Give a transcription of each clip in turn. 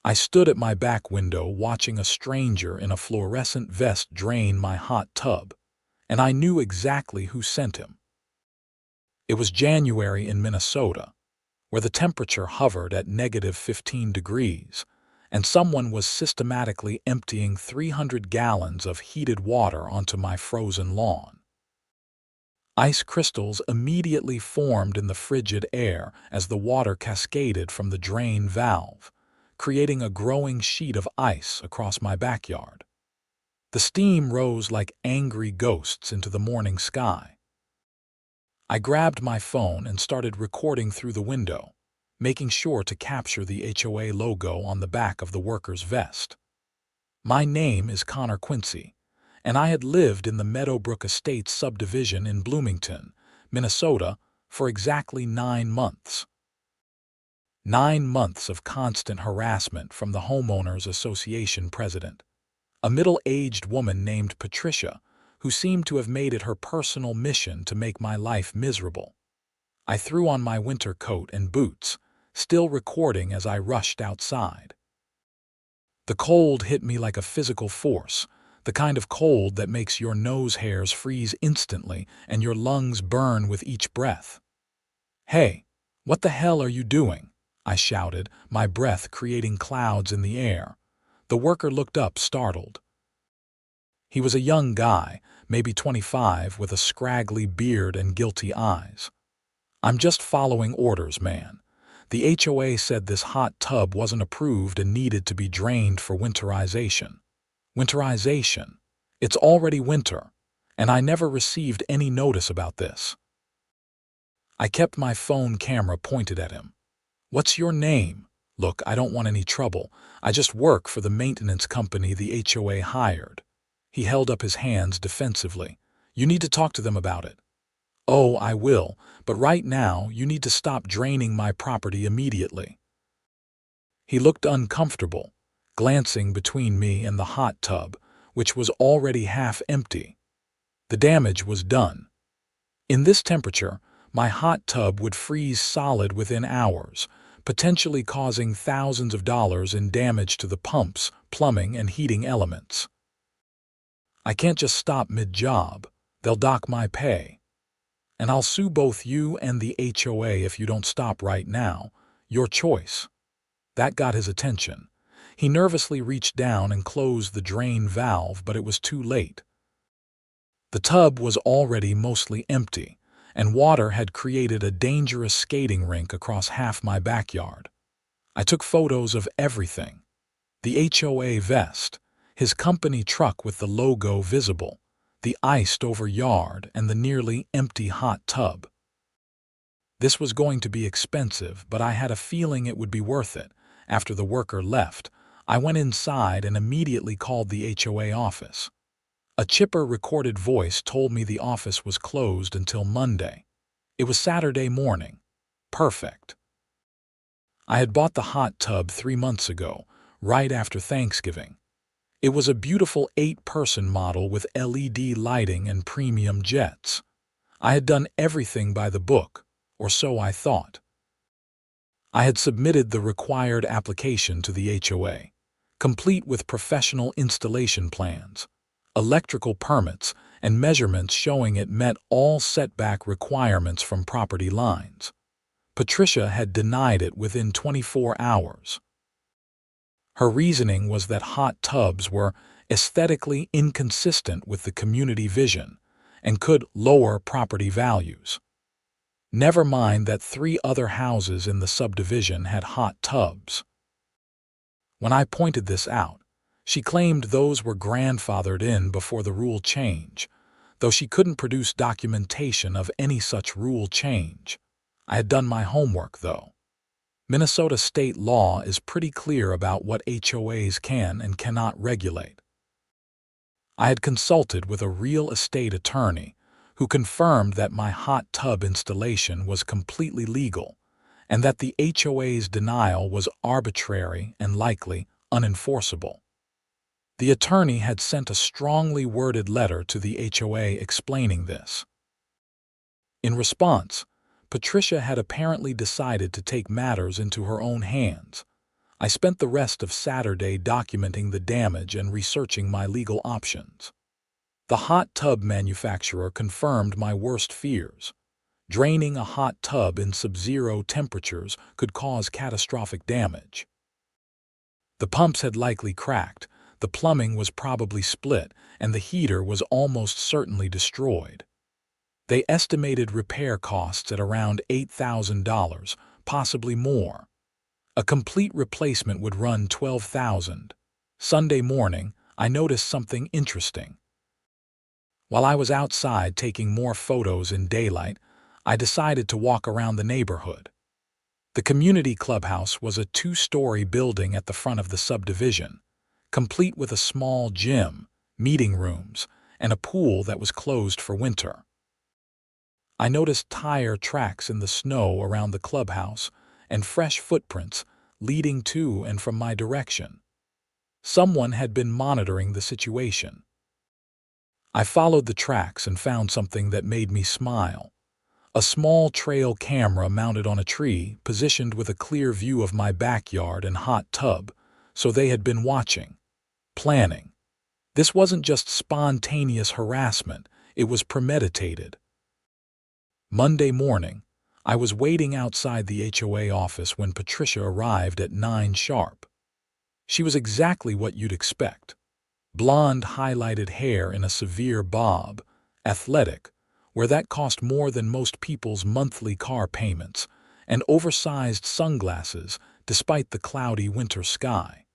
I stood at my back window watching a stranger in a fluorescent vest drain my hot tub, and I knew exactly who sent him. It was January in Minnesota, where the temperature hovered at -15 degrees, and someone was systematically emptying 300 gallons of heated water onto my frozen lawn. Ice crystals immediately formed in the frigid air as the water cascaded from the drain valve, creating a growing sheet of ice across my backyard. The steam rose like angry ghosts into the morning sky. I grabbed my phone and started recording through the window, making sure to capture the HOA logo on the back of the worker's vest. My name is Quincy, and I had lived in the Meadowbrook Estates subdivision in Bloomington, Minnesota, for exactly 9 months. 9 months of constant harassment from the homeowners association president, a middle-aged woman named Patricia, who seemed to have made it her personal mission to make my life miserable. I threw on my winter coat and boots, still recording as I rushed outside. The cold hit me like a physical force, the kind of cold that makes your nose hairs freeze instantly and your lungs burn with each breath. "Hey, what the hell are you doing?" I shouted, my breath creating clouds in the air. The worker looked up, startled. He was a young guy, maybe 25, with a scraggly beard and guilty eyes. "I'm just following orders, man. The HOA said this hot tub wasn't approved and needed to be drained for winterization." Winterization? It's already winter, and I never received any notice about this. I kept my phone camera pointed at him. "What's your name?" "Look, I don't want any trouble. I just work for the maintenance company the HOA hired." He held up his hands defensively. "You need to talk to them about it." "Oh, I will, but right now you need to stop draining my property immediately." He looked uncomfortable, glancing between me and the hot tub, which was already half empty. The damage was done. In this temperature, my hot tub would freeze solid within hours, potentially causing thousands of dollars in damage to the pumps, plumbing, and heating elements. "I can't just stop mid-job. They'll dock my pay. And I'll sue both you and the HOA if you don't stop right now. Your choice." That got his attention. He nervously reached down and closed the drain valve, but it was too late. The tub was already mostly empty, and water had created a dangerous skating rink across half my backyard. I took photos of everything. The HOA vest, his company truck with the logo visible, the iced-over yard, and the nearly empty hot tub. This was going to be expensive, but I had a feeling it would be worth it. After the worker left, I went inside and immediately called the HOA office. A chipper recorded voice told me the office was closed until Monday. It was Saturday morning. Perfect. I had bought the hot tub 3 months ago, right after Thanksgiving. It was a beautiful 8-person model with LED lighting and premium jets. I had done everything by the book, or so I thought. I had submitted the required application to the HOA, complete with professional installation plans, electrical permits, and measurements showing it met all setback requirements from property lines. Patricia had denied it within 24 hours. Her reasoning was that hot tubs were aesthetically inconsistent with the community vision and could lower property values. Never mind that 3 other houses in the subdivision had hot tubs. When I pointed this out, she claimed those were grandfathered in before the rule change, though she couldn't produce documentation of any such rule change. I had done my homework, though. Minnesota state law is pretty clear about what HOAs can and cannot regulate. I had consulted with a real estate attorney who confirmed that my hot tub installation was completely legal and that the HOA's denial was arbitrary and likely unenforceable. The attorney had sent a strongly worded letter to the HOA explaining this. In response, Patricia had apparently decided to take matters into her own hands. I spent the rest of Saturday documenting the damage and researching my legal options. The hot tub manufacturer confirmed my worst fears. Draining a hot tub in sub-zero temperatures could cause catastrophic damage. The pumps had likely cracked, the plumbing was probably split, and the heater was almost certainly destroyed. They estimated repair costs at around $8,000, possibly more. A complete replacement would run $12,000. Sunday morning, I noticed something interesting. While I was outside taking more photos in daylight, I decided to walk around the neighborhood. The community clubhouse was a 2-story building at the front of the subdivision, complete with a small gym, meeting rooms, and a pool that was closed for winter. I noticed tire tracks in the snow around the clubhouse and fresh footprints leading to and from my direction. Someone had been monitoring the situation. I followed the tracks and found something that made me smile. A small trail camera mounted on a tree, positioned with a clear view of my backyard and hot tub, so they had been watching, planning. This wasn't just spontaneous harassment, it was premeditated. Monday morning, I was waiting outside the HOA office when Patricia arrived at 9 sharp. She was exactly what you'd expect. Blonde highlighted hair in a severe bob, athletic, where that cost more than most people's monthly car payments, and oversized sunglasses despite the cloudy winter sky.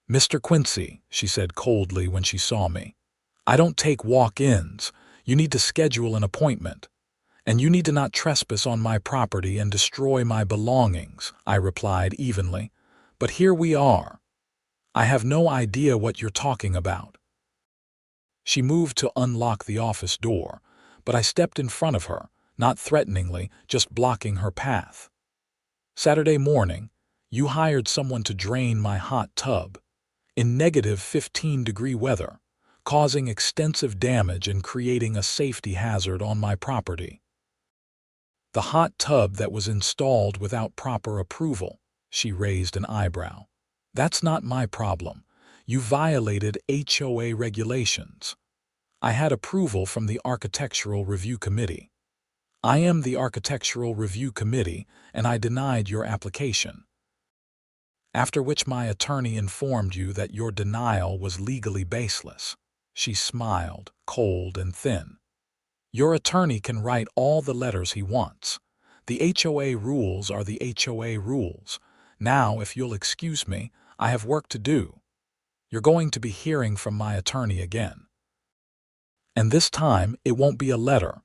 "Mr. Quincy," she said coldly when she saw me, "I don't take walk-ins. You need to schedule an appointment. And you need to not trespass on my property and destroy my belongings," I replied evenly. "But here we are. I have no idea what you're talking about." She moved to unlock the office door, but I stepped in front of her, not threateningly, just blocking her path. "Saturday morning, you hired someone to drain my hot tub in negative 15-degree weather, causing extensive damage and creating a safety hazard on my property. The hot tub that was installed without proper approval," she raised an eyebrow. "That's not my problem. You violated HOA regulations. I had approval from the Architectural Review Committee. I am the Architectural Review Committee, and I denied your application. After which my attorney informed you that your denial was legally baseless." She smiled, cold and thin. "Your attorney can write all the letters he wants. The HOA rules are the HOA rules. Now, if you'll excuse me, I have work to do. You're going to be hearing from my attorney again. And this time, it won't be a letter.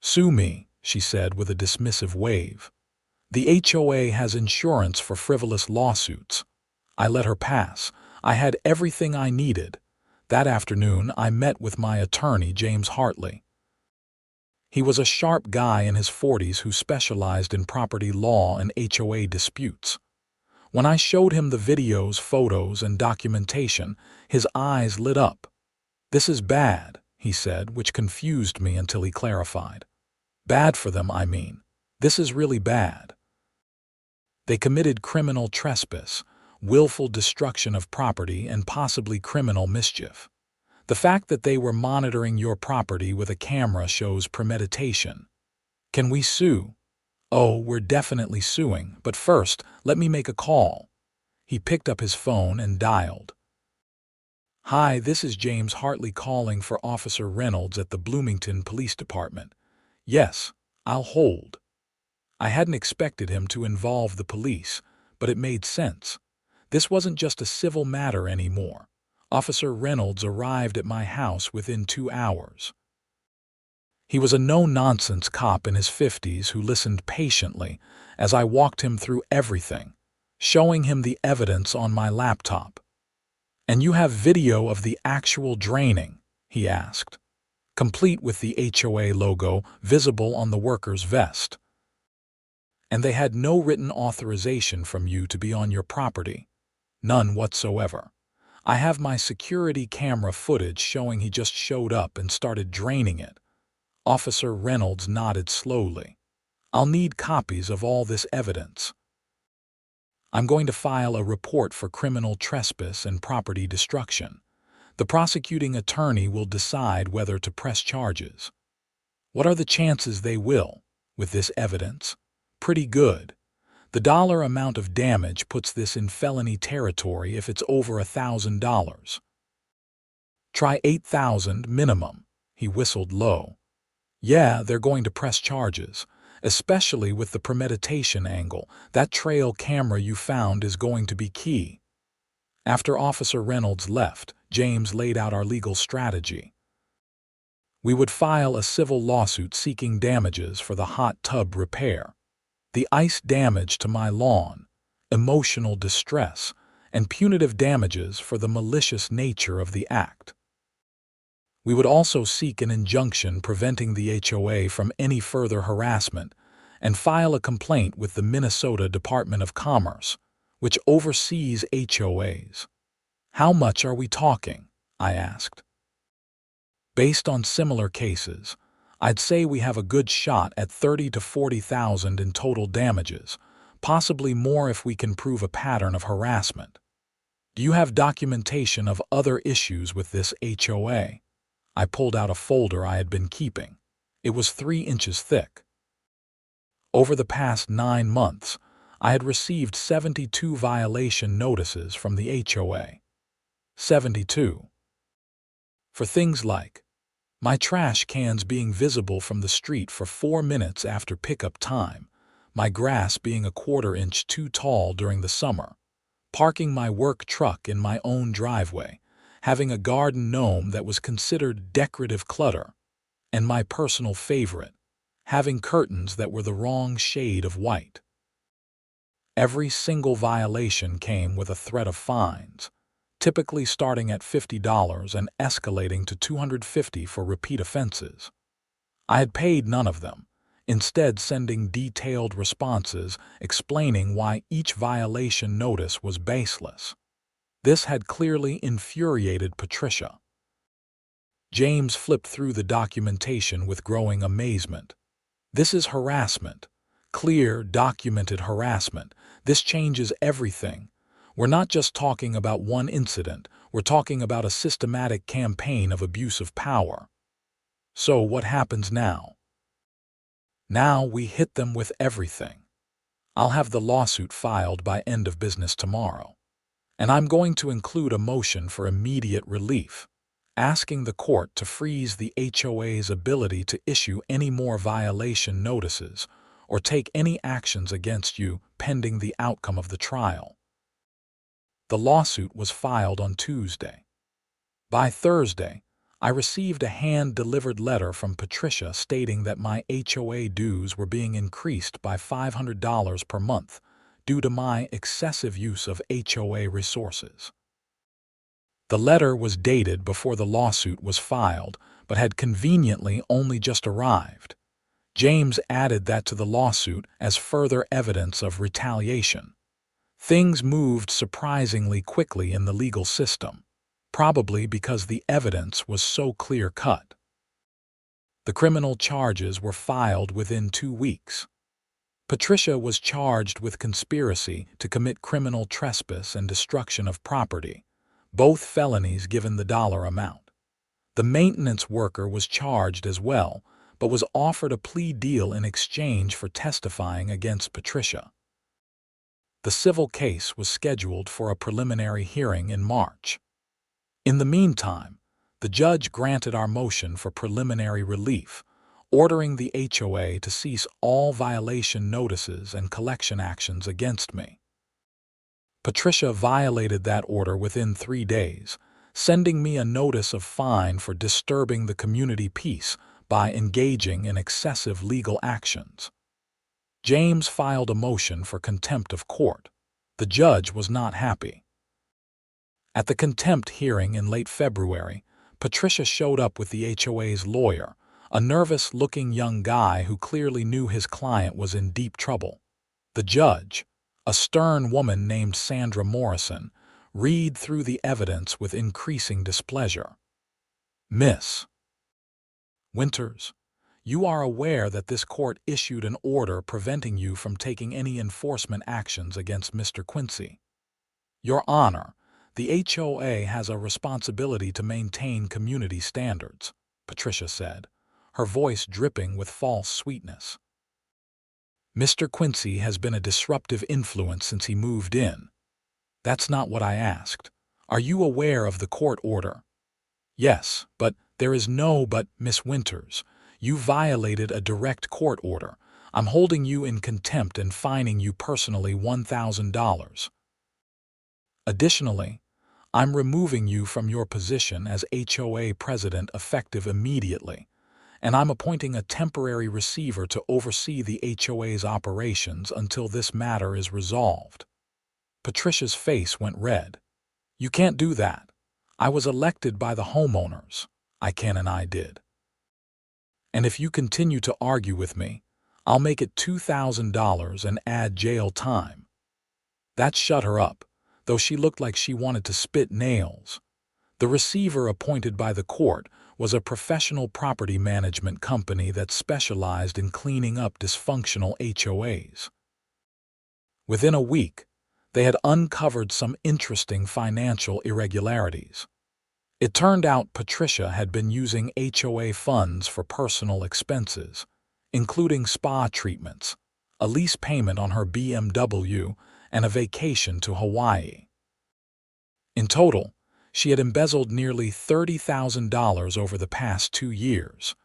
Sue me," she said with a dismissive wave. "The HOA has insurance for frivolous lawsuits." I let her pass. I had everything I needed. That afternoon, I met with my attorney, James Hartley. He was a sharp guy in his 40s who specialized in property law and HOA disputes. When I showed him the videos, photos, and documentation, his eyes lit up. "This is bad," he said, which confused me until he clarified. "Bad for them, I mean. This is really bad. They committed criminal trespass, willful destruction of property, and possibly criminal mischief. The fact that they were monitoring your property with a camera shows premeditation. Can we sue?" "Oh, we're definitely suing, but first, let me make a call." He picked up his phone and dialed. "Hi, this is James Hartley calling for Officer Reynolds at the Bloomington Police Department." "Yes, I'll hold." I hadn't expected him to involve the police, but it made sense. This wasn't just a civil matter anymore. Officer Reynolds arrived at my house within 2 hours. He was a no-nonsense cop in his 50s who listened patiently as I walked him through everything, showing him the evidence on my laptop. "And you have video of the actual draining?" he asked, complete with the HOA logo visible on the worker's vest. "And they had no written authorization from you to be on your property?" "None whatsoever. I have my security camera footage showing he just showed up and started draining it." Officer Reynolds nodded slowly. "I'll need copies of all this evidence." I'm going to file a report for criminal trespass and property destruction. The prosecuting attorney will decide whether to press charges. What are the chances they will, with this evidence? Pretty good. The dollar amount of damage puts this in felony territory if it's over $1,000. Try $8,000 minimum. He whistled low. Yeah, they're going to press charges, especially with the premeditation angle. That trail camera you found is going to be key. After Officer Reynolds left, James laid out our legal strategy. We would file a civil lawsuit seeking damages for the hot tub repair, the ice damage to my lawn, emotional distress, and punitive damages for the malicious nature of the act. We would also seek an injunction preventing the HOA from any further harassment and file a complaint with the Minnesota Department of Commerce, which oversees HOAs. How much are we talking? I asked. Based on similar cases, I'd say we have a good shot at $30,000 to $40,000 in total damages, possibly more if we can prove a pattern of harassment. Do you have documentation of other issues with this HOA? I pulled out a folder I had been keeping. It was 3 inches thick. Over the past 9 months, I had received 72 violation notices from the HOA. 72. For things like my trash cans being visible from the street for 4 minutes after pickup time, my grass being 1/4 inch too tall during the summer, parking my work truck in my own driveway, having a garden gnome that was considered decorative clutter, and my personal favorite, having curtains that were the wrong shade of white. Every single violation came with a threat of fines, typically starting at $50 and escalating to $250 for repeat offenses. I had paid none of them, instead sending detailed responses explaining why each violation notice was baseless. This had clearly infuriated Patricia. James flipped through the documentation with growing amazement. This is harassment. Clear, documented harassment. This changes everything. We're not just talking about one incident, we're talking about a systematic campaign of abuse of power. So what happens now? Now we hit them with everything. I'll have the lawsuit filed by end of business tomorrow. And I'm going to include a motion for immediate relief, asking the court to freeze the HOA's ability to issue any more violation notices or take any actions against you pending the outcome of the trial. The lawsuit was filed on Tuesday. By Thursday, I received a hand-delivered letter from Patricia stating that my HOA dues were being increased by $500 per month due to my excessive use of HOA resources. The letter was dated before the lawsuit was filed, but had conveniently only just arrived. James added that to the lawsuit as further evidence of retaliation. Things moved surprisingly quickly in the legal system, probably because the evidence was so clear-cut. The criminal charges were filed within 2 weeks. Patricia was charged with conspiracy to commit criminal trespass and destruction of property, both felonies given the dollar amount. The maintenance worker was charged as well, but was offered a plea deal in exchange for testifying against Patricia. The civil case was scheduled for a preliminary hearing in March. In the meantime, the judge granted our motion for preliminary relief, ordering the HOA to cease all violation notices and collection actions against me. Patricia violated that order within 3 days, sending me a notice of fine for disturbing the community peace by engaging in excessive legal actions. James filed a motion for contempt of court. The judge was not happy. At the contempt hearing in late February, Patricia showed up with the HOA's lawyer, a nervous-looking young guy who clearly knew his client was in deep trouble. The judge, a stern woman named Sandra Morrison, read through the evidence with increasing displeasure. Miss Winters, You are aware that this court issued an order preventing you from taking any enforcement actions against Mr. Quincy. Your Honor, the HOA has a responsibility to maintain community standards, Patricia said, her voice dripping with false sweetness. Mr. Quincy has been a disruptive influence since he moved in. That's not what I asked. Are you aware of the court order? Yes, but there is no but, Miss Winters. You violated a direct court order. I'm holding you in contempt and fining you personally $1,000. Additionally, I'm removing you from your position as HOA president effective immediately, and I'm appointing a temporary receiver to oversee the HOA's operations until this matter is resolved. Patricia's face went red. You can't do that. I was elected by the homeowners. I did. And if you continue to argue with me, I'll make it $2,000 and add jail time. That shut her up, though she looked like she wanted to spit nails. The receiver appointed by the court was a professional property management company that specialized in cleaning up dysfunctional HOAs. Within a week, they had uncovered some interesting financial irregularities. It turned out Patricia had been using HOA funds for personal expenses, including spa treatments, a lease payment on her BMW, and a vacation to Hawaii. In total, she had embezzled nearly $30,000 over the past 2 years.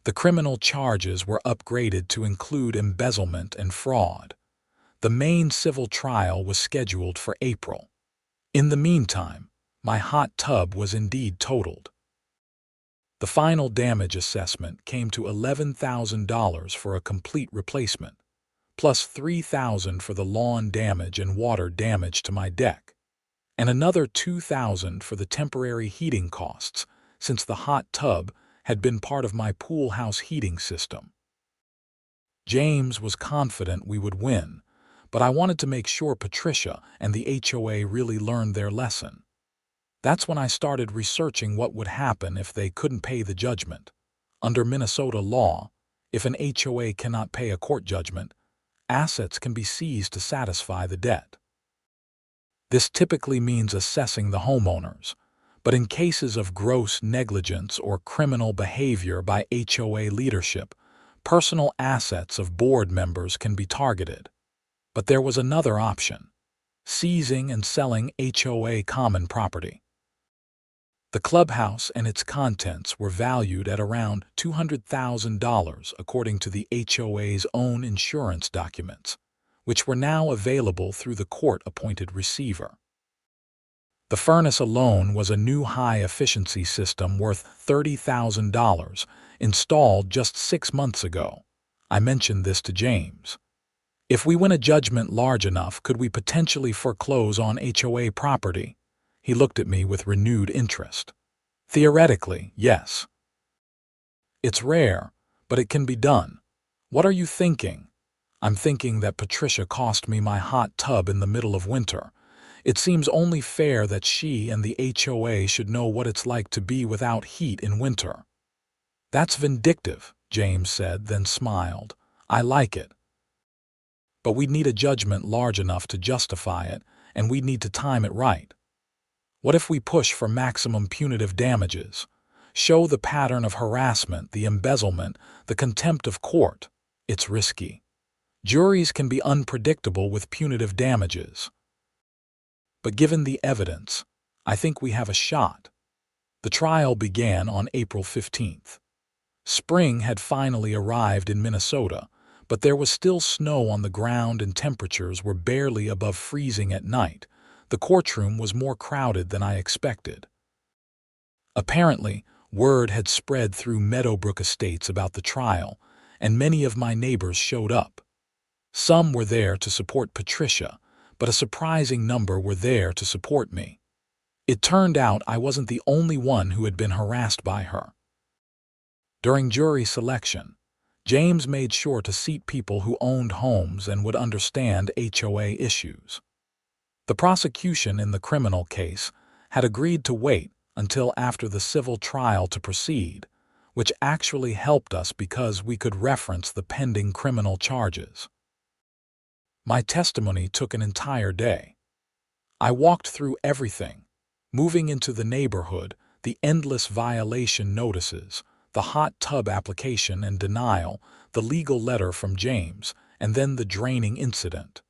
The criminal charges were upgraded to include embezzlement and fraud. The main civil trial was scheduled for April. In the meantime, my hot tub was indeed totaled. The final damage assessment came to $11,000 for a complete replacement, plus $3,000 for the lawn damage and water damage to my deck, and another $2,000 for the temporary heating costs, since the hot tub had been part of my pool house heating system. James was confident we would win, but I wanted to make sure Patricia and the HOA really learned their lesson. That's when I started researching what would happen if they couldn't pay the judgment. Under Minnesota law, if an HOA cannot pay a court judgment, assets can be seized to satisfy the debt. This typically means assessing the homeowners, but in cases of gross negligence or criminal behavior by HOA leadership, personal assets of board members can be targeted. But there was another option: seizing and selling HOA common property. The clubhouse and its contents were valued at around $200,000 according to the HOA's own insurance documents, which were now available through the court-appointed receiver. The furnace alone was a new high-efficiency system worth $30,000, installed just 6 months ago. I mentioned this to James. If we win a judgment large enough, could we potentially foreclose on HOA property? He looked at me with renewed interest. Theoretically, yes. It's rare, but it can be done. What are you thinking? I'm thinking that Patricia cost me my hot tub in the middle of winter. It seems only fair that she and the HOA should know what it's like to be without heat in winter. That's vindictive, James said, then smiled. I like it. But we'd need a judgment large enough to justify it, and we'd need to time it right. What if we push for maximum punitive damages? Show the pattern of harassment, the embezzlement, the contempt of court. It's risky. Juries can be unpredictable with punitive damages. But given the evidence, I think we have a shot. The trial began on April 15th. Spring had finally arrived in Minnesota, but there was still snow on the ground and temperatures were barely above freezing at night. The courtroom was more crowded than I expected. Apparently, word had spread through Meadowbrook Estates about the trial, and many of my neighbors showed up. Some were there to support Patricia, but a surprising number were there to support me. It turned out I wasn't the only one who had been harassed by her. During jury selection, James made sure to seat people who owned homes and would understand HOA issues. The prosecution in the criminal case had agreed to wait until after the civil trial to proceed, which actually helped us because we could reference the pending criminal charges. My testimony took an entire day. I walked through everything, moving into the neighborhood, the endless violation notices, the hot tub application and denial, the legal letter from James, and then the draining incident.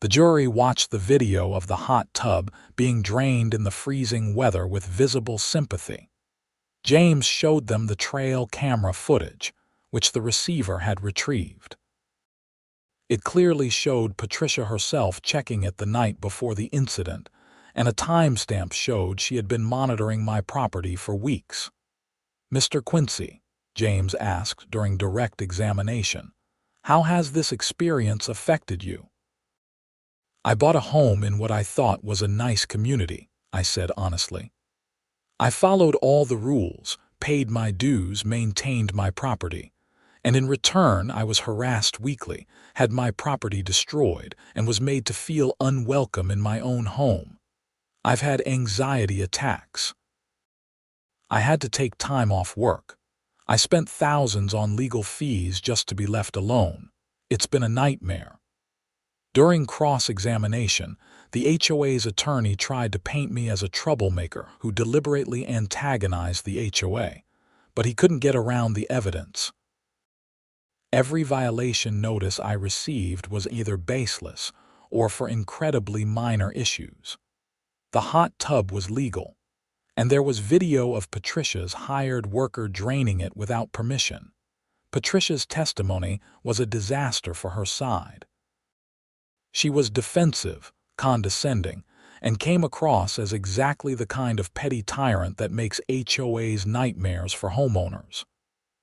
The jury watched the video of the hot tub being drained in the freezing weather with visible sympathy. James showed them the trail camera footage, which the receiver had retrieved. It clearly showed Patricia herself checking it the night before the incident, and a timestamp showed she had been monitoring my property for weeks. "Mr. Quincy," James asked during direct examination, "how has this experience affected you?" "I bought a home in what I thought was a nice community," I said honestly. "I followed all the rules, paid my dues, maintained my property, and in return I was harassed weekly, had my property destroyed, and was made to feel unwelcome in my own home. I've had anxiety attacks. I had to take time off work. I spent thousands on legal fees just to be left alone. It's been a nightmare." During cross-examination, the HOA's attorney tried to paint me as a troublemaker who deliberately antagonized the HOA, but he couldn't get around the evidence. Every violation notice I received was either baseless or for incredibly minor issues. The hot tub was legal, and there was video of Patricia's hired worker draining it without permission. Patricia's testimony was a disaster for her side. She was defensive, condescending, and came across as exactly the kind of petty tyrant that makes HOAs nightmares for homeowners.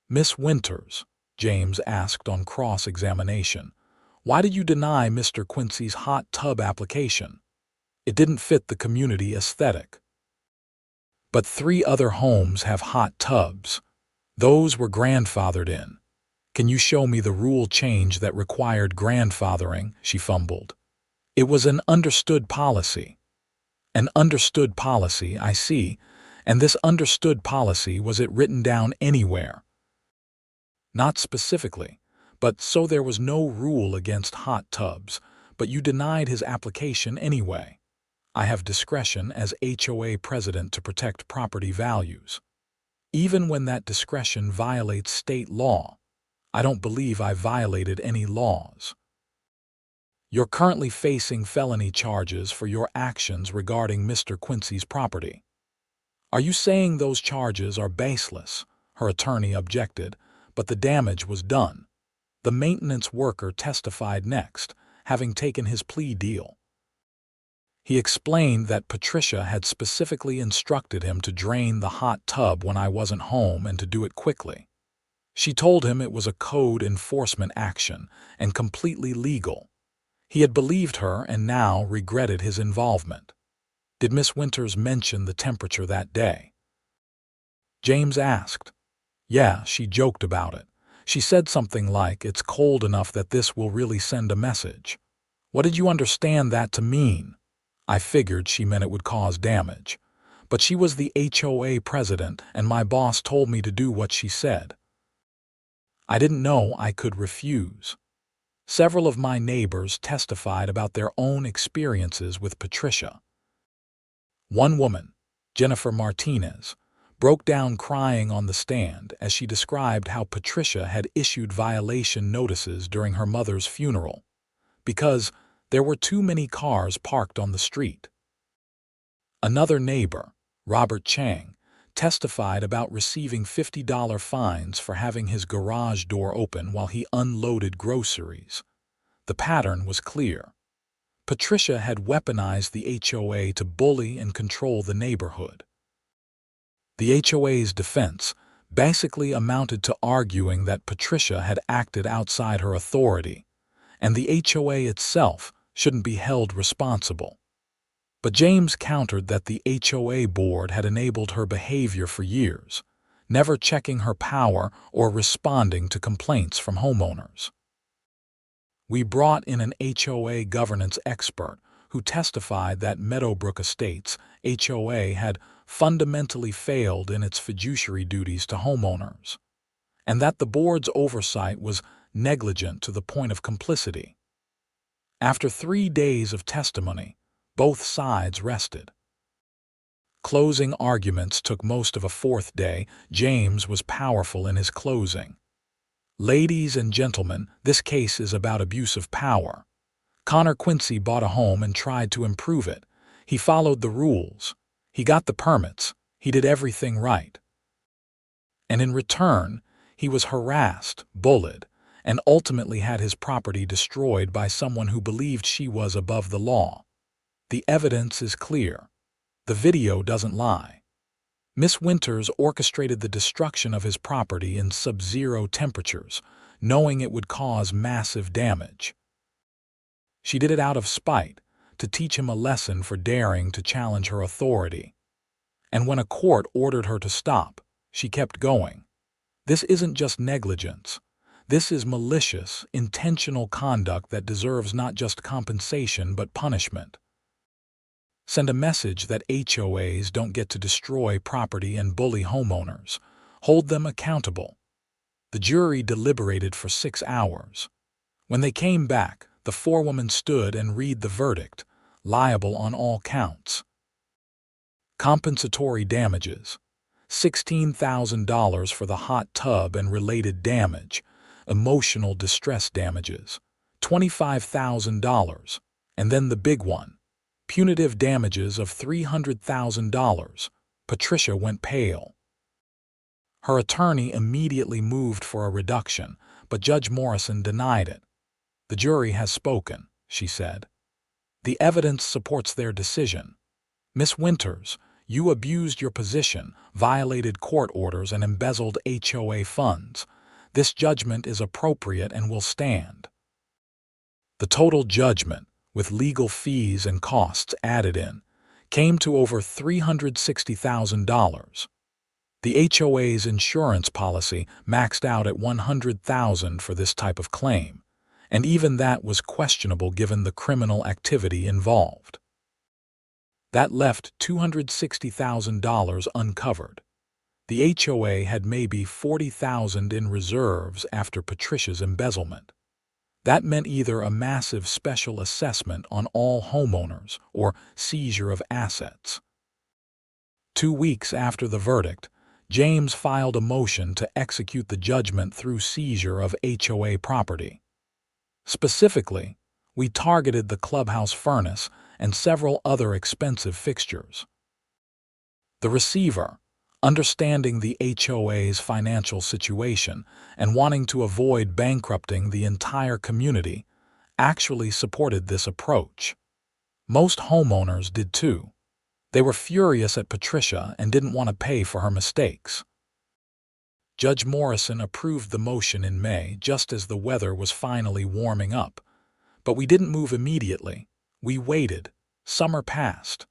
"Miss Winters," James asked on cross-examination, "why did you deny Mr. Quincy's hot tub application? It didn't fit the community aesthetic." "But 3 other homes have hot tubs. Those were grandfathered in. Can you show me the rule change that required grandfathering?" she fumbled. "It was an understood policy." "An understood policy, I see. And this understood policy, was it written down anywhere?" "Not specifically, but so there was no rule against hot tubs, but you denied his application anyway. I have discretion as HOA president to protect property values. Even when that discretion violates state law, I don't believe I violated any laws. You're currently facing felony charges for your actions regarding Mr. Quincy's property." "Are you saying those charges are baseless?" her attorney objected, but the damage was done. The maintenance worker testified next, having taken his plea deal. He explained that Patricia had specifically instructed him to drain the hot tub when I wasn't home and to do it quickly. She told him it was a code enforcement action and completely legal. He had believed her and now regretted his involvement. "Did Miss Winters mention the temperature that day?" James asked. "Yeah, she joked about it. She said something like, 'It's cold enough that this will really send a message.' What did you understand that to mean?" I figured she meant it would cause damage. But she was the HOA president and my boss told me to do what she said. I didn't know I could refuse. Several of my neighbors testified about their own experiences with Patricia. One woman, Jennifer Martinez, broke down crying on the stand as she described how Patricia had issued violation notices during her mother's funeral because there were too many cars parked on the street. Another neighbor, Robert Chang, testified about receiving $50 fines for having his garage door open while he unloaded groceries. The pattern was clear. Patricia had weaponized the HOA to bully and control the neighborhood. The HOA's defense basically amounted to arguing that Patricia had acted outside her authority, and the HOA itself shouldn't be held responsible. But James countered that the HOA board had enabled her behavior for years, never checking her power or responding to complaints from homeowners. We brought in an HOA governance expert who testified that Meadowbrook Estates HOA had fundamentally failed in its fiduciary duties to homeowners, and that the board's oversight was negligent to the point of complicity. After 3 days of testimony, both sides rested. Closing arguments took most of a 4th day. James was powerful in his closing. "Ladies and gentlemen, this case is about abuse of power. Connor Quincy bought a home and tried to improve it. He followed the rules. He got the permits. He did everything right. And in return, he was harassed, bullied, and ultimately had his property destroyed by someone who believed she was above the law. The evidence is clear. The video doesn't lie. Miss Winters orchestrated the destruction of his property in sub-zero temperatures, knowing it would cause massive damage. She did it out of spite, to teach him a lesson for daring to challenge her authority. And when a court ordered her to stop, she kept going. This isn't just negligence. This is malicious, intentional conduct that deserves not just compensation but punishment. Send a message that HOAs don't get to destroy property and bully homeowners. Hold them accountable. The jury deliberated for 6 hours. When they came back, the forewoman stood and read the verdict, liable on all counts. Compensatory damages: $16,000 for the hot tub and related damage. Emotional distress damages: $25,000. And then the big one: punitive damages of $300,000. Patricia went pale. Her attorney immediately moved for a reduction, but Judge Morrison denied it. "The jury has spoken," she said. "The evidence supports their decision. Miss Winters, you abused your position, violated court orders, and embezzled HOA funds. This judgment is appropriate and will stand." The total judgment, with legal fees and costs added in, came to over $360,000. The HOA's insurance policy maxed out at $100,000 for this type of claim, and even that was questionable given the criminal activity involved. That left $260,000 uncovered. The HOA had maybe $40,000 in reserves after Patricia's embezzlement. That meant either a massive special assessment on all homeowners or seizure of assets. 2 weeks after the verdict, James filed a motion to execute the judgment through seizure of HOA property. Specifically, we targeted the clubhouse furnace and several other expensive fixtures. The receiver, understanding the HOA's financial situation and wanting to avoid bankrupting the entire community, actually supported this approach. Most homeowners did too. They were furious at Patricia and didn't want to pay for her mistakes. Judge Morrison approved the motion in May just as the weather was finally warming up. But we didn't move immediately. We waited. Summer passed.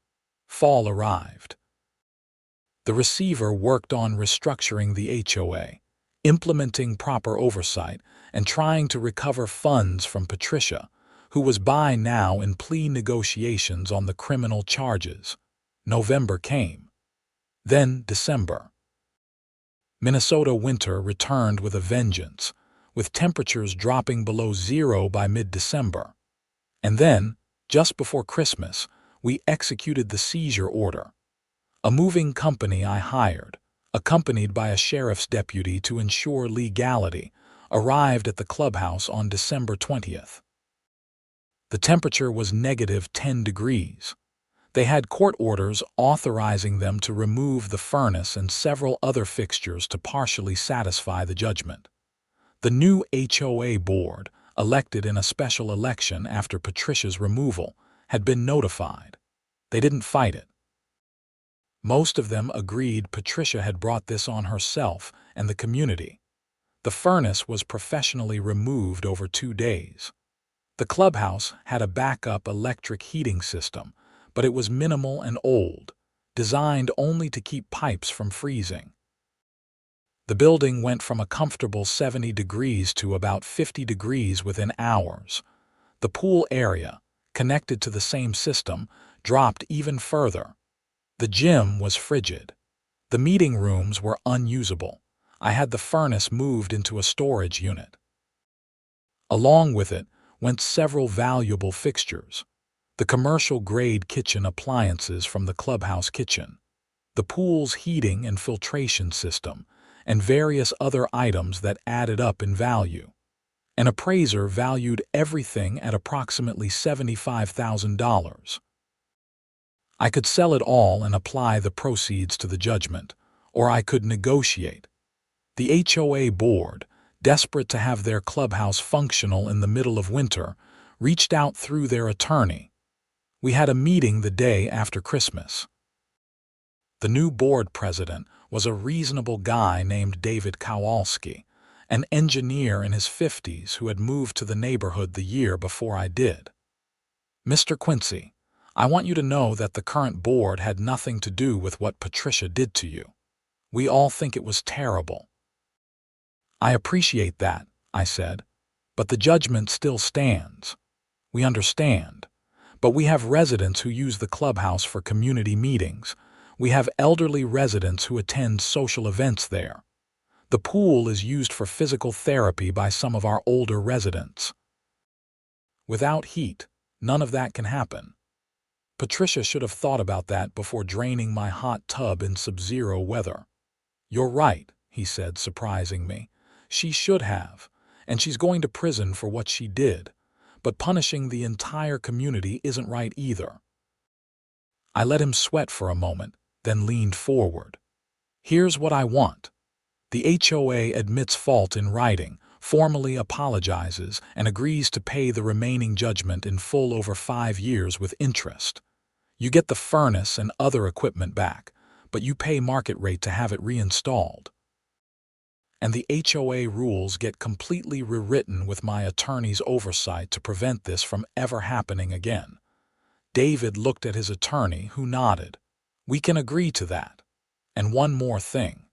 Fall arrived. The receiver worked on restructuring the HOA, implementing proper oversight, and trying to recover funds from Patricia, who was by now in plea negotiations on the criminal charges. November came. Then December. Minnesota winter returned with a vengeance, with temperatures dropping below zero by mid-December. And then, just before Christmas, we executed the seizure order. A moving company I hired, accompanied by a sheriff's deputy to ensure legality, arrived at the clubhouse on December 20th. The temperature was -10 degrees. They had court orders authorizing them to remove the furnace and several other fixtures to partially satisfy the judgment. The new HOA board, elected in a special election after Patricia's removal, had been notified. They didn't fight it. Most of them agreed Patricia had brought this on herself and the community. The furnace was professionally removed over 2 days. The clubhouse had a backup electric heating system, but it was minimal and old, designed only to keep pipes from freezing. The building went from a comfortable 70 degrees to about 50 degrees within hours. The pool area, connected to the same system, dropped even further. The gym was frigid. The meeting rooms were unusable. I had the furnace moved into a storage unit. Along with it went several valuable fixtures: the commercial-grade kitchen appliances from the Clubhouse kitchen, the pool's heating and filtration system, and various other items that added up in value. An appraiser valued everything at approximately $75,000. I could sell it all and apply the proceeds to the judgment, or I could negotiate. The HOA board, desperate to have their clubhouse functional in the middle of winter, reached out through their attorney. We had a meeting the day after Christmas. The new board president was a reasonable guy named David Kowalski, an engineer in his 50s who had moved to the neighborhood the year before I did. "Mr. Quincy, I want you to know that the current board had nothing to do with what Patricia did to you. We all think it was terrible." "I appreciate that," I said, "but the judgment still stands. We understand. But we have residents who use the clubhouse for community meetings. We have elderly residents who attend social events there. The pool is used for physical therapy by some of our older residents. Without heat, none of that can happen. Patricia should have thought about that before draining my hot tub in sub-zero weather." "You're right," he said, surprising me. "She should have, and she's going to prison for what she did. But punishing the entire community isn't right either." I let him sweat for a moment, then leaned forward. "Here's what I want. The HOA admits fault in writing, formally apologizes, and agrees to pay the remaining judgment in full over 5 years with interest. You get the furnace and other equipment back, but you pay market rate to have it reinstalled. And the HOA rules get completely rewritten with my attorney's oversight to prevent this from ever happening again." David looked at his attorney, who nodded. "We can agree to that. And one more thing.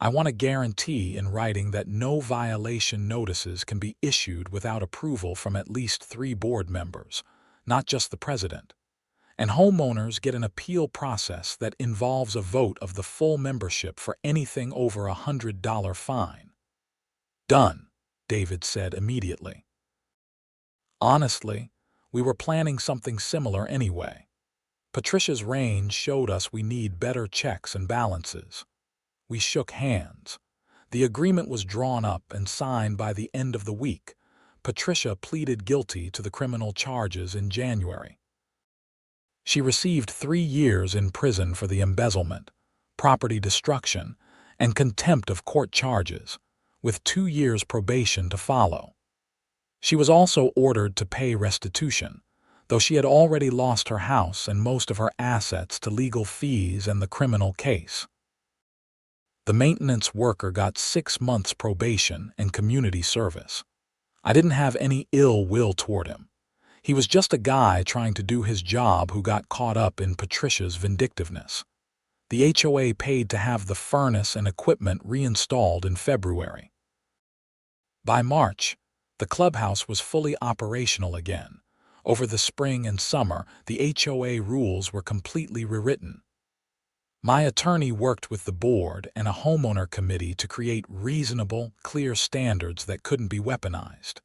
I want a guarantee in writing that no violation notices can be issued without approval from at least 3 board members, not just the president. And homeowners get an appeal process that involves a vote of the full membership for anything over a $100 fine." "Done," David said immediately. Honestly, we were planning something similar anyway. Patricia's range showed us we need better checks and balances. We shook hands. The agreement was drawn up and signed by the end of the week. Patricia pleaded guilty to the criminal charges in January. She received 3 years in prison for the embezzlement, property destruction, and contempt of court charges, with 2 years probation to follow. She was also ordered to pay restitution, though she had already lost her house and most of her assets to legal fees and the criminal case. The maintenance worker got 6 months probation and community service. I didn't have any ill will toward him. He was just a guy trying to do his job who got caught up in Patricia's vindictiveness. The HOA paid to have the furnace and equipment reinstalled in February. By March, the clubhouse was fully operational again. Over the spring and summer, the HOA rules were completely rewritten. My attorney worked with the board and a homeowner committee to create reasonable, clear standards that couldn't be weaponized.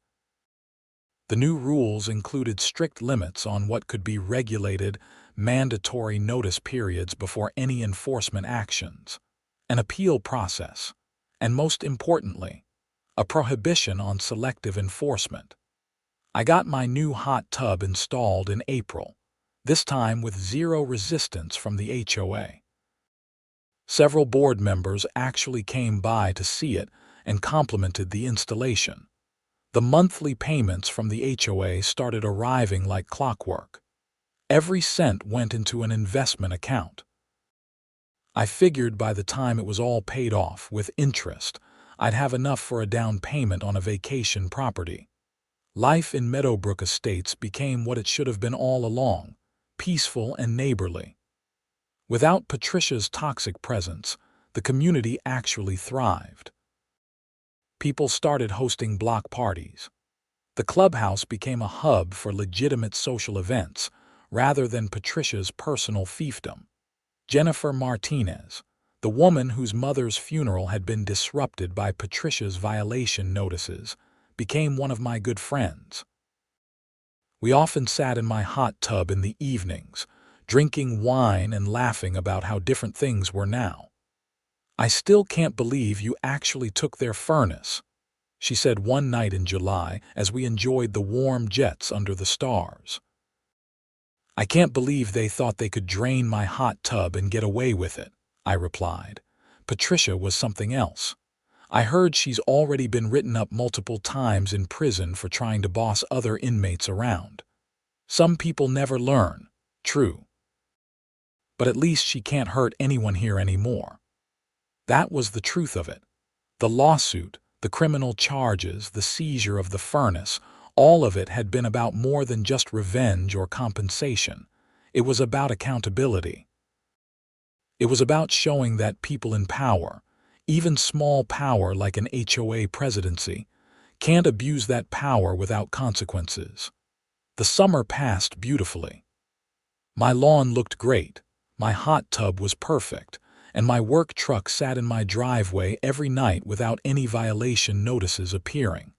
The new rules included strict limits on what could be regulated, mandatory notice periods before any enforcement actions, an appeal process, and most importantly, a prohibition on selective enforcement. I got my new hot tub installed in April, this time with 0 resistance from the HOA. Several board members actually came by to see it and complimented the installation. The monthly payments from the HOA started arriving like clockwork. Every cent went into an investment account. I figured by the time it was all paid off with interest, I'd have enough for a down payment on a vacation property. Life in Meadowbrook Estates became what it should have been all along, peaceful and neighborly. Without Patricia's toxic presence, the community actually thrived. People started hosting block parties. The clubhouse became a hub for legitimate social events, rather than Patricia's personal fiefdom. Jennifer Martinez, the woman whose mother's funeral had been disrupted by Patricia's violation notices, became one of my good friends. We often sat in my hot tub in the evenings, drinking wine and laughing about how different things were now. "I still can't believe you actually took their furnace," she said one night in July as we enjoyed the warm jets under the stars. "I can't believe they thought they could drain my hot tub and get away with it," I replied. "Patricia was something else. I heard she's already been written up multiple times in prison for trying to boss other inmates around. Some people never learn, true. But at least she can't hurt anyone here anymore." That was the truth of it. The lawsuit, the criminal charges, the seizure of the furnace, all of it had been about more than just revenge or compensation. It was about accountability. It was about showing that people in power, even small power like an HOA presidency, can't abuse that power without consequences. The summer passed beautifully. My lawn looked great, my hot tub was perfect, and my work truck sat in my driveway every night without any violation notices appearing.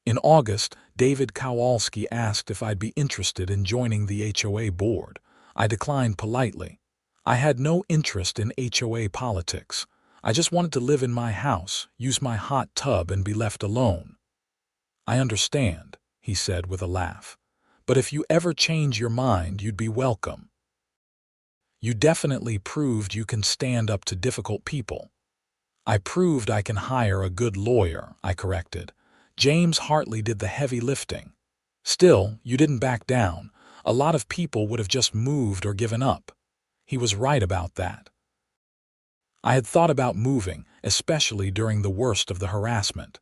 In August, David Kowalski asked if I'd be interested in joining the HOA board. I declined politely. I had no interest in HOA politics. I just wanted to live in my house, use my hot tub, and be left alone. "I understand," he said with a laugh. "But if you ever change your mind, you'd be welcome. You definitely proved you can stand up to difficult people." "I proved I can hire a good lawyer," I corrected. "James Hartley did the heavy lifting. Still, you didn't back down. A lot of people would have just moved or given up." He was right about that. I had thought about moving, especially during the worst of the harassment.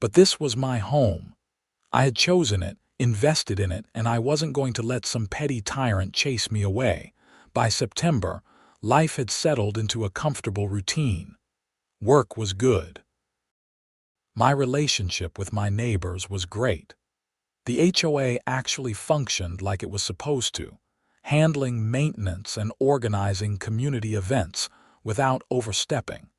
But this was my home. I had chosen it, invested in it, and I wasn't going to let some petty tyrant chase me away. By September, life had settled into a comfortable routine. Work was good. My relationship with my neighbors was great. The HOA actually functioned like it was supposed to, handling maintenance and organizing community events without overstepping.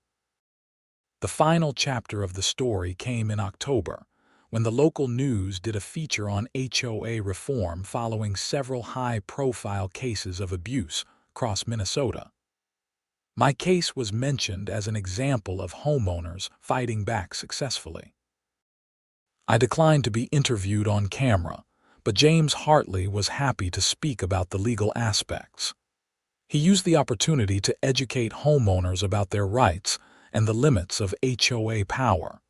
The final chapter of the story came in October, when the local news did a feature on HOA reform following several high-profile cases of abuse across Minnesota. My case was mentioned as an example of homeowners fighting back successfully. I declined to be interviewed on camera, but James Hartley was happy to speak about the legal aspects. He used the opportunity to educate homeowners about their rights and the limits of HOA power.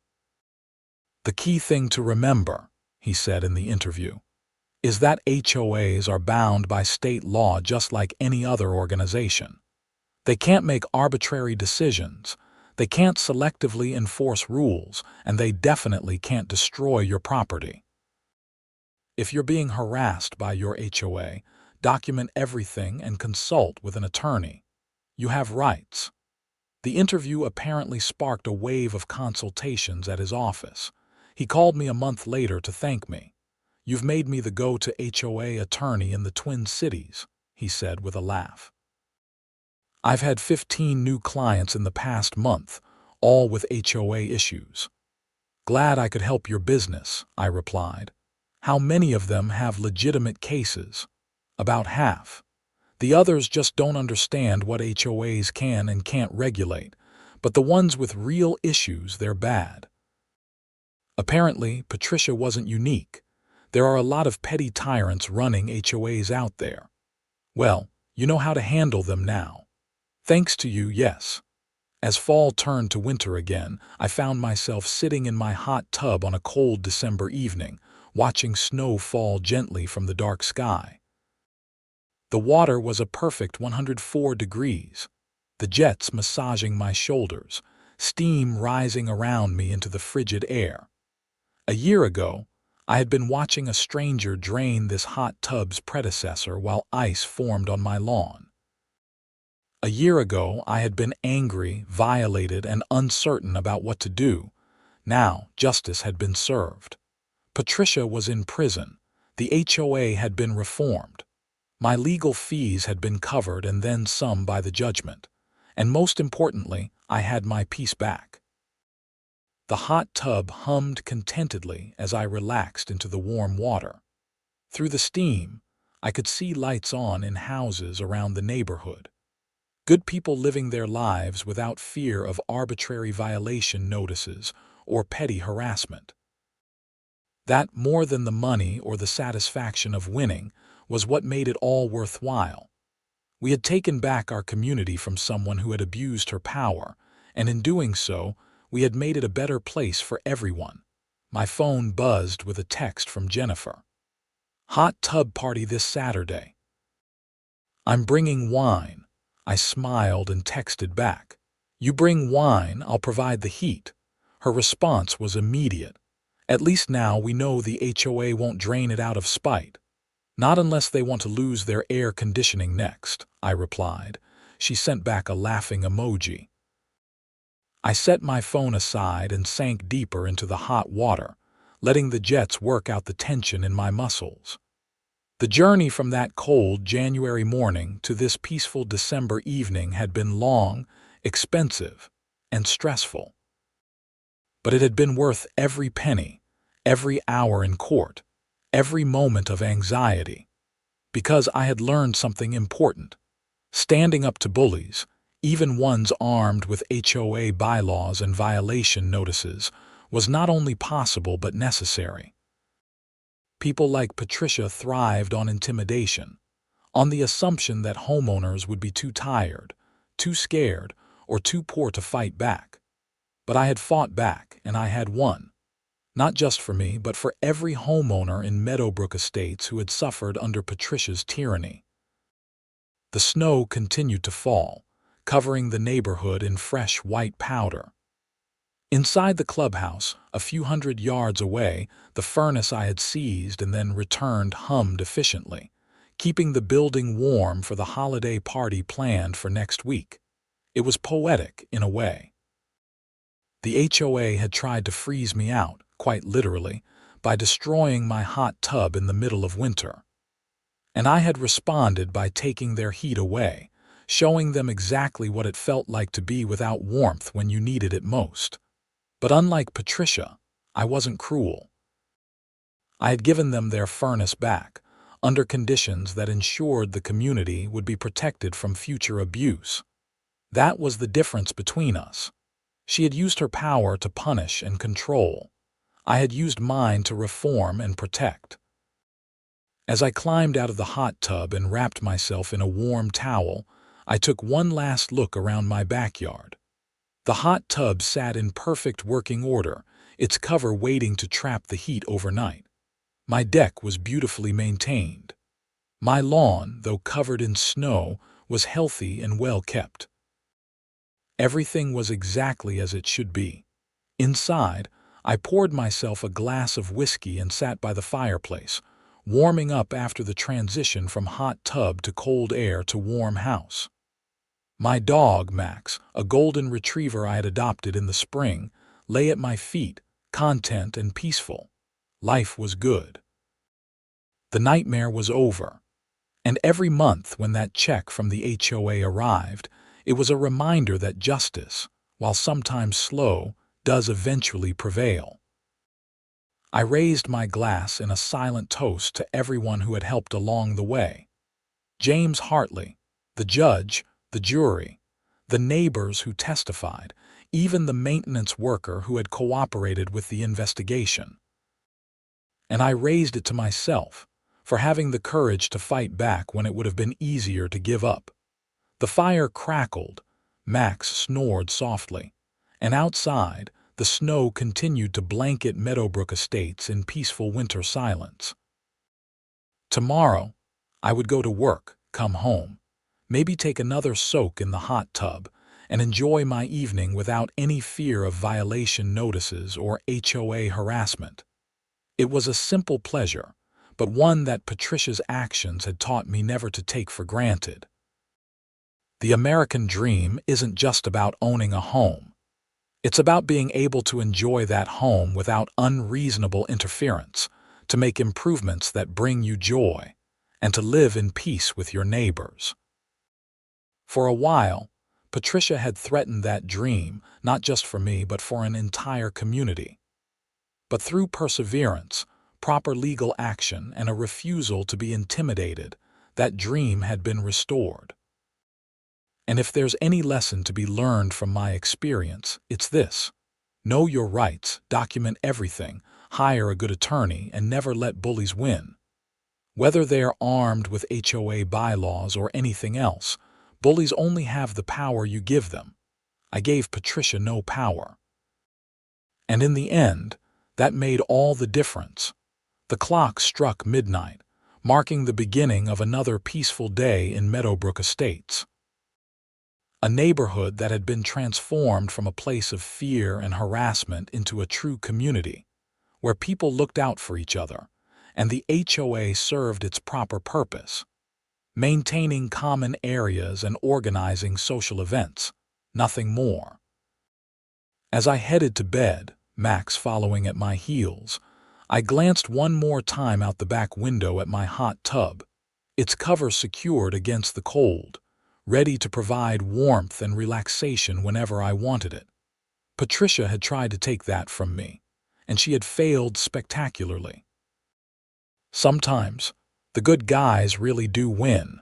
"The key thing to remember," he said in the interview, "is that HOAs are bound by state law just like any other organization. They can't make arbitrary decisions, they can't selectively enforce rules, and they definitely can't destroy your property. If you're being harassed by your HOA, document everything and consult with an attorney. You have rights." The interview apparently sparked a wave of consultations at his office. He called me a month later to thank me. "You've made me the go-to HOA attorney in the Twin Cities," he said with a laugh. "I've had 15 new clients in the past month, all with HOA issues." "Glad I could help your business," I replied. "How many of them have legitimate cases?" "About half. The others just don't understand what HOAs can and can't regulate, but the ones with real issues, they're bad." Apparently, Patricia wasn't unique. There are a lot of petty tyrants running HOAs out there. Well, you know how to handle them now. Thanks to you, yes. As fall turned to winter again, I found myself sitting in my hot tub on a cold December evening, watching snow fall gently from the dark sky. The water was a perfect 104 degrees, the jets massaging my shoulders, steam rising around me into the frigid air. A year ago, I had been watching a stranger drain this hot tub's predecessor while ice formed on my lawn. A year ago, I had been angry, violated, and uncertain about what to do. Now, justice had been served. Patricia was in prison. The HOA had been reformed. My legal fees had been covered and then some by the judgment, and most importantly, I had my peace back. The hot tub hummed contentedly as I relaxed into the warm water. Through the steam, I could see lights on in houses around the neighborhood. Good people living their lives without fear of arbitrary violation notices or petty harassment. That, more than the money or the satisfaction of winning, was what made it all worthwhile. We had taken back our community from someone who had abused her power, and in doing so, we had made it a better place for everyone. My phone buzzed with a text from Jennifer. "Hot tub party this Saturday. I'm bringing wine." I smiled and texted back. "You bring wine, I'll provide the heat." Her response was immediate. "At least now we know the HOA won't drain it out of spite." "Not unless they want to lose their air conditioning next," I replied. She sent back a laughing emoji. I set my phone aside and sank deeper into the hot water, letting the jets work out the tension in my muscles. The journey from that cold January morning to this peaceful December evening had been long, expensive, and stressful. But it had been worth every penny, every hour in court, every moment of anxiety, because I had learned something important. Standing up to bullies, even ones armed with HOA bylaws and violation notices, was not only possible but necessary. People like Patricia thrived on intimidation, on the assumption that homeowners would be too tired, too scared, or too poor to fight back. But I had fought back, and I had won. Not just for me, but for every homeowner in Meadowbrook Estates who had suffered under Patricia's tyranny. The snow continued to fall, covering the neighborhood in fresh white powder. Inside the clubhouse, a few hundred yards away, the furnace I had seized and then returned hummed efficiently, keeping the building warm for the holiday party planned for next week. It was poetic in a way. The HOA had tried to freeze me out, quite literally, by destroying my hot tub in the middle of winter. And I had responded by taking their heat away, showing them exactly what it felt like to be without warmth when you needed it most. But unlike Patricia, I wasn't cruel. I had given them their furnace back, under conditions that ensured the community would be protected from future abuse. That was the difference between us. She had used her power to punish and control. I had used mine to reform and protect. As I climbed out of the hot tub and wrapped myself in a warm towel, I took one last look around my backyard. The hot tub sat in perfect working order, its cover waiting to trap the heat overnight. My deck was beautifully maintained. My lawn, though covered in snow, was healthy and well kept. Everything was exactly as it should be. Inside, I poured myself a glass of whiskey and sat by the fireplace, warming up after the transition from hot tub to cold air to warm house. My dog, Max, a golden retriever I had adopted in the spring, lay at my feet, content and peaceful. Life was good. The nightmare was over. And every month when that check from the HOA arrived, it was a reminder that justice, while sometimes slow, does eventually prevail. I raised my glass in a silent toast to everyone who had helped along the way. James Hartley, the judge, the jury, the neighbors who testified, even the maintenance worker who had cooperated with the investigation. And I raised it to myself, for having the courage to fight back when it would have been easier to give up. The fire crackled, Max snored softly, and outside, the snow continued to blanket Meadowbrook Estates in peaceful winter silence. Tomorrow, I would go to work, come home, maybe take another soak in the hot tub, and enjoy my evening without any fear of violation notices or HOA harassment. It was a simple pleasure, but one that Patricia's actions had taught me never to take for granted. The American dream isn't just about owning a home. It's about being able to enjoy that home without unreasonable interference, to make improvements that bring you joy, and to live in peace with your neighbors. For a while, Patricia had threatened that dream, not just for me, but for an entire community. But through perseverance, proper legal action, and a refusal to be intimidated, that dream had been restored. And if there's any lesson to be learned from my experience, it's this. Know your rights, document everything, hire a good attorney, and never let bullies win. Whether they're armed with HOA bylaws or anything else, bullies only have the power you give them. I gave Patricia no power. And in the end, that made all the difference. The clock struck midnight, marking the beginning of another peaceful day in Meadowbrook Estates. A neighborhood that had been transformed from a place of fear and harassment into a true community, where people looked out for each other, and the HOA served its proper purpose, maintaining common areas and organizing social events, nothing more. As I headed to bed, Max following at my heels, I glanced one more time out the back window at my hot tub, its cover secured against the cold, ready to provide warmth and relaxation whenever I wanted it. Patricia had tried to take that from me, and she had failed spectacularly. Sometimes, the good guys really do win.